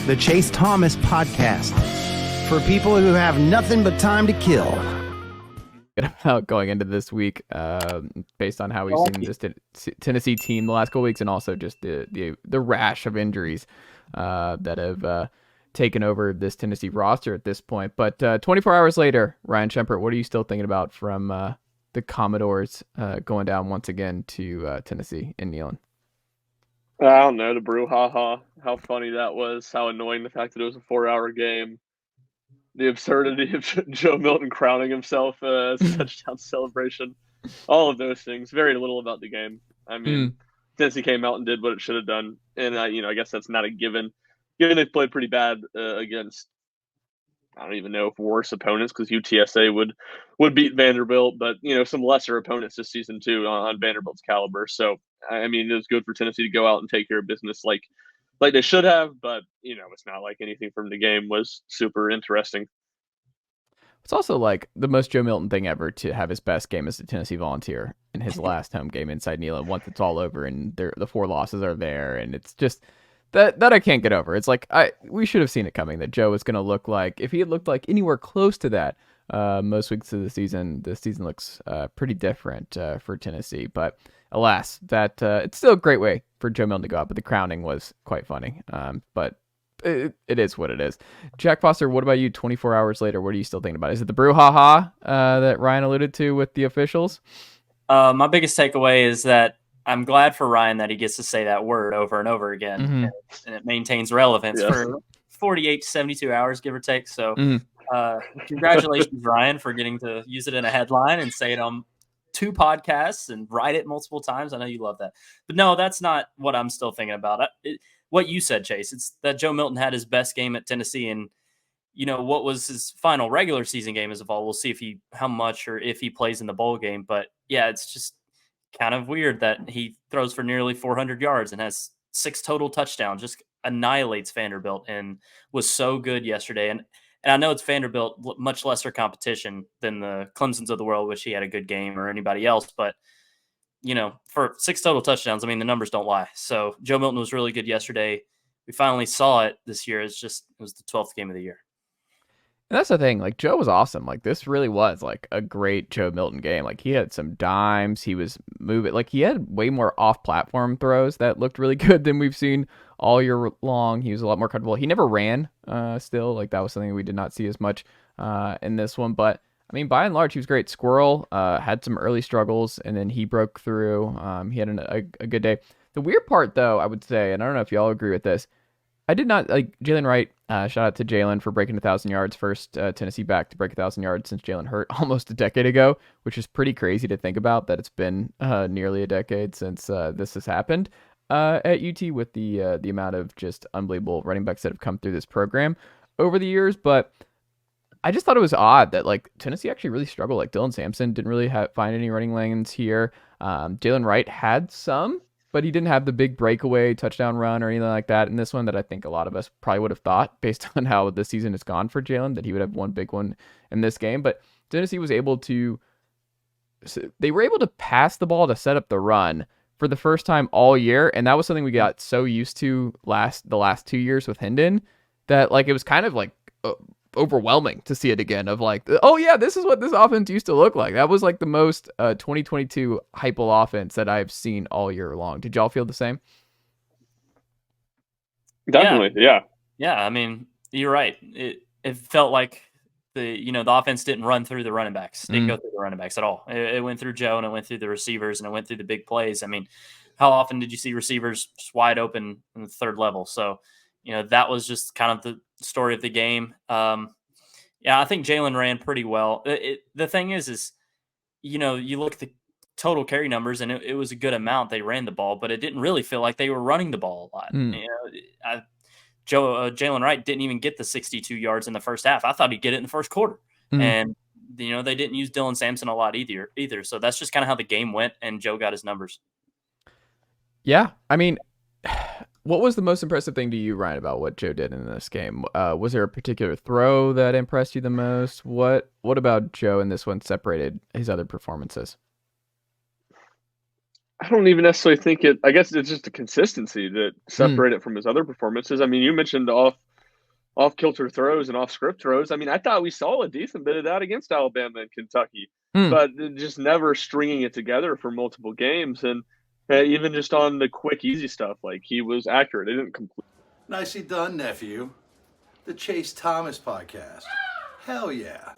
the Chase Thomas Podcast, for people who have nothing but time to kill. About going into this week, based on how we've seen this Tennessee team the last couple weeks, and also just the rash of injuries that have taken over this Tennessee roster at this point. But 24 hours later, Ryan Schumpert, what are you still thinking about from the Commodores going down once again to Tennessee in Neyland? I don't know, the brouhaha, how funny that was, how annoying the fact that it was a 4-hour game, the absurdity of Joe Milton crowning himself as a touchdown celebration, all of those things. Very little about the game. I mean, Tennessee came out and did what it should have done, and I guess that's not a given. Given they played pretty bad against, I don't even know if worse opponents, because UTSA would beat Vanderbilt, but some lesser opponents this season too on Vanderbilt's caliber. So I mean, it was good for Tennessee to go out and take care of business like they should have, but it's not like anything from the game was super interesting. It's also like the most Joe Milton thing ever to have his best game as a Tennessee Volunteer in his last home game inside Neyland. Once it's all over and the 4 losses are there, and it's just that I can't get over. It's like we should have seen it coming that Joe was going to look like, if he had looked like anywhere close to that most weeks of the season looks pretty different for Tennessee. But alas, that it's still a great way for Joe Milton to go out, but the crowning was quite funny. But it is what it is. Jack Foster, what about you 24 hours later? What are you still thinking about? Is it the brouhaha that Ryan alluded to with the officials? My biggest takeaway is that I'm glad for Ryan that he gets to say that word over and over again, and it maintains relevance for 48 to 72 hours, give or take. So congratulations, Ryan, for getting to use it in a headline and say it on 2 podcasts and write it multiple times. I know you love that. But no, that's not what I'm still thinking about. What you said, Chase, it's that Joe Milton had his best game at Tennessee, and what was his final regular season game as a Vol. We'll see how much or if he plays in the bowl game. But yeah, it's just kind of weird that he throws for nearly 400 yards and has 6 total touchdowns, just annihilates Vanderbilt, and was so good yesterday. And I know it's Vanderbilt, much lesser competition than the Clemsons of the world, which he had a good game, or anybody else. But, for 6 total touchdowns, I mean, the numbers don't lie. So Joe Milton was really good yesterday. We finally saw it this year. It was the 12th game of the year. And that's the thing. Like, Joe was awesome. Like, this really was like a great Joe Milton game. Like, he had some dimes. He was moving. Like, he had way more off-platform throws that looked really good than we've seen all year long. He was a lot more comfortable. He never ran still. Like, that was something we did not see as much in this one. But, I mean, by and large, he was great. Squirrel had some early struggles, and then he broke through. He had a good day. The weird part, though, I would say, and I don't know if y'all agree with this, I did not like Jalen Wright. Shout out to Jalen for breaking 1,000 yards. First Tennessee back to break 1,000 yards since Jalen hurt almost a decade ago, which is pretty crazy to think about, that it's been nearly a decade since this has happened at UT, with the amount of just unbelievable running backs that have come through this program over the years. But I just thought it was odd that like Tennessee actually really struggled. Like Dylan Sampson didn't really find any running lanes here. Jalen Wright had some, but he didn't have the big breakaway touchdown run or anything like that in this one that I think a lot of us probably would have thought, based on how the season has gone for Jalen, that he would have one big one in this game. But Tennessee was able to pass the ball to set up the run for the first time all year. And that was something we got so used to the last 2 years with Hendon, that like it was kind of like overwhelming to see it again, of like, oh yeah, this is what this offense used to look like. That was like the most 2022 Heupel offense that I've seen all year long. Did y'all feel the same? Definitely, yeah. Yeah, I mean, you're right. It felt like the offense didn't run through the running backs. Didn't go through the running backs at all. It went through Joe, and it went through the receivers, and it went through the big plays. I mean, how often did you see receivers just wide open in the third level? So, that was just kind of the story of the game. Yeah, I think Jalen ran pretty well. The thing is, you look at the total carry numbers, and it was a good amount. They ran the ball, but it didn't really feel like they were running the ball a lot. Jalen Wright didn't even get the 62 yards in the first half. I thought he'd get it in the first quarter. And, they didn't use Dylan Sampson a lot either. So that's just kind of how the game went, and Joe got his numbers. Yeah, I mean, what was the most impressive thing to you, Ryan, about what Joe did in this game? Was there a particular throw that impressed you the most? What about Joe in this one separated his other performances? I don't even necessarily think I guess it's just a consistency that separated it from his other performances. I mean, you mentioned off-kilter throws and off-script throws. I mean, I thought we saw a decent bit of that against Alabama and Kentucky, but just never stringing it together for multiple games. And even just on the quick, easy stuff, like he was accurate. It didn't complete. Nicely done, nephew. The Chase Thomas podcast. Hell yeah.